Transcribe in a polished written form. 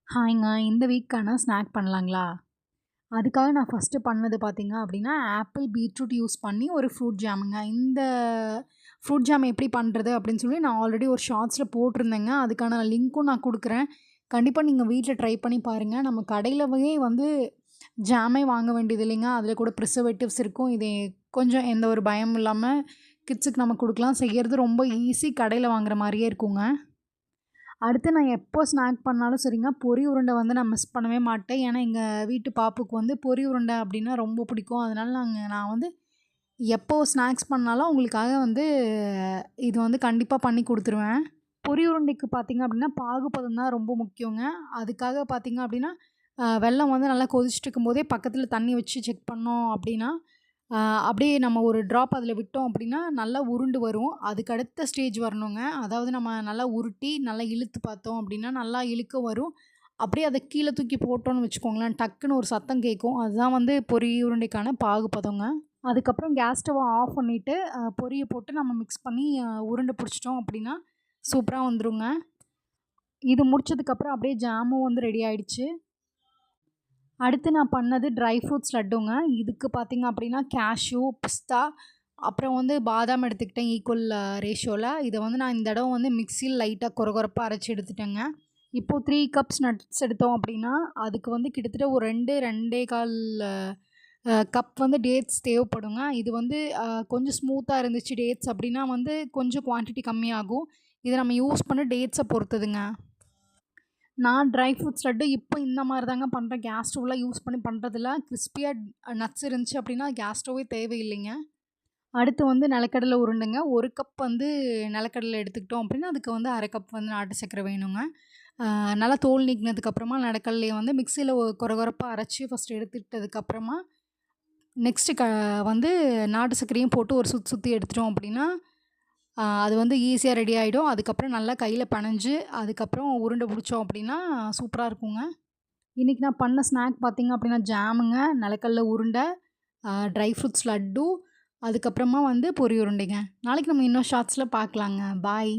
ஹாய்ங்க. இந்த வீக்கான ஸ்நாக் பண்ணலாங்களா? அதுக்காக நான் ஃபர்ஸ்ட்டு பண்ணது பார்த்தீங்க அப்படின்னா, ஆப்பிள், பீட்ரூட் யூஸ் பண்ணி ஒரு ஃப்ரூட் ஜாமுங்க. இந்த ஃப்ரூட் ஜாம் எப்படி பண்ணுறது அப்படின்னு சொல்லி நான் ஆல்ரெடி ஒரு ஷார்ட்ஸில போட்டிருந்தேங்க. அதுக்கான லிங்க்கும் நான் குடுக்குறேன். கண்டிப்பா நீங்க வீட்ல ட்ரை பண்ணி பாருங்க. நம்ம கடையிலவே வந்து ஜாமே வாங்க வேண்டியது இல்லைங்க. அதில கூட ப்ரிசர்வேட்டிவ்ஸ் இருக்கும். இது கொஞ்சம் எந்த ஒரு பயமும் இல்லாம கிட்ஸுக்கு நம்ம குடுக்கலாம். செய்யறது ரொம்ப ஈஸி. கடையில வாங்குற மாரியே இருக்குங்க. அடுத்து நான் எப்போ ஸ்நாக் பண்ணாலும் சரிங்க, பொரி உருண்டை வந்து நான் மிஸ் பண்ணவே மாட்டேன். ஏன்னா, எங்க வீட்டு பாப்புக்கு வந்து பொரி உருண்டை அப்டின்னா ரொம்ப பிடிக்கும். அதனால நான் வந்து எப்போ ஸ்நாக்ஸ் பண்ணாலும் அவங்களுக்காக வந்து இது வந்து கண்டிப்பா பண்ணி குடுத்துருவேன். பொரி உருண்டைக்கு பார்த்தீங்க அப்டின்னா, பாகுபதம் தான் ரொம்ப முக்கியங்க. அதுக்காக பார்த்தீங்க அப்டின்னா, வெல்லம் வந்து நல்லா கொதிச்சுட்டு இருக்கும்போதே பக்கத்தில தண்ணி வச்சு செக் பண்ணோம் அப்டின்னா, அ அப்படியே நம்ம ஒரு ட்ராப் அதில விட்டோம் அப்படின்னா, நல்லா உருண்டு வரும். அதுக்கு அடுத்த ஸ்டேஜ் வரணுங்க. அதாவது நம்ம நல்லா உருட்டி, நல்லா இழுத்து பார்த்தோம் அப்படின்னா, நல்லா இழுக்க வரும். அப்படியே அத கீழ தூக்கி போட்டோம்னு வச்சுக்கோங்களேன், டக்குன்னு ஒரு சத்தம் கேட்கும். அதுதான் வந்து பொரி உருண்டைக்கான பாகுபதங்க. அதுக்கப்புறம் கேஸ் ஸ்டவ்வ ஆஃப் பண்ணிட்டு, பொரிய போட்டு நம்ம மிக்ஸ் பண்ணி உருண்டை புடிச்சிட்டோம் அப்படின்னா, சூப்பரா வந்துருங்க. இது முடிச்சதுக்கப்புறம் அப்படியே ஜாமும் வந்து ரெடி ஆயிடுச்சு. அடுத்து நான் பண்ணது ட்ரை ஃப்ரூட்ஸ் லட்டுங்க. இதுக்கு பார்த்தீங்க அப்படின்னா, கேஷ்யூ, பிஸ்தா, அப்புறம் வந்து பாதாம் எடுத்துக்கிட்டேன் ஈக்குவல் ரேஷியோல. இத வந்து நான் இந்த தடவ வந்து மிக்ஸில லைட்டா கொர கொரப்பா அரைச்சு எடுத்துட்டேங்க. இப்போ 3 கப்ஸ் நட்ஸ் எடுத்தோம் அப்படின்னா, அதுக்கு வந்து கிட்டத்தட்ட ஒரு 2, 2 1/4 கப் வந்து டேட்ஸ் தேவைப்படுங்க. இது வந்து கொஞ்சம் ஸ்மூத்தா இருந்துச்சு டேட்ஸ் அப்படின்னா வந்து கொஞ்சம் குவான்டிட்டி கம்மியாகும். இத நம்ம யூஸ் பண்ண டேட்ஸ பொறுத்ததுங்க. நான் ட்ரை ஃப்ரூட்ஸ் லட்டு இப்போ இந்த மாரி தாங்க பண்றேன். கேஸ் ஸ்டவ்லாம் யூஸ் பண்ணி பண்றதில்ல. கிரிஸ்பியா நட்ஸ் இருந்துச்சு அப்படின்னா கேஸ் ஸ்டவ்வே தேவையில்லைங்க. அடுத்து வந்து நிலக்கடலை உருண்டைங்க. 1 கப் வந்து நிலக்கடலை எடுத்துக்கிட்டோம் அப்படின்னா, அதுக்கு வந்து 1/2 கப் வந்து நாட்டு சர்க்கரை வேணுங்க. நல்லா தோல் நீக்கினதுக்கப்புறமா நிலக்கடலைய வந்து மிக்ஸியில கொர கொரப்பா அரைச்சு ஃபர்ஸ்ட்டு எடுத்துக்கிட்டதுக்கப்புறமா, நெக்ஸ்ட்டு வந்து நாட்டு சர்க்கரையும் போட்டு ஒரு சுத்து சுத்தி எடுத்துட்டோம் அப்படின்னா, அது வந்து ஈஸியா ரெடி ஆயிடும். அதுக்கப்புறம் நல்லா கையில பெனஞ்சு, அதுக்கப்புறம் உருண்டை புடிச்சோம் அப்படின்னா, சூப்பரா இருக்குங்க. இன்னைக்கு நான் பண்ண ஸ்நாக் பார்த்தீங்க அப்படின்னா, ஜாமுங்க, நிலக்கடல உருண்டை, ட்ரை ஃப்ரூட்ஸ் லட்டு, அதுக்கப்புறமா வந்து பொரி உருண்டைங்க. நாளைக்கு நம்ம இன்னும் ஷார்ட்ஸ்ல பார்க்கலாங்க. பாய்.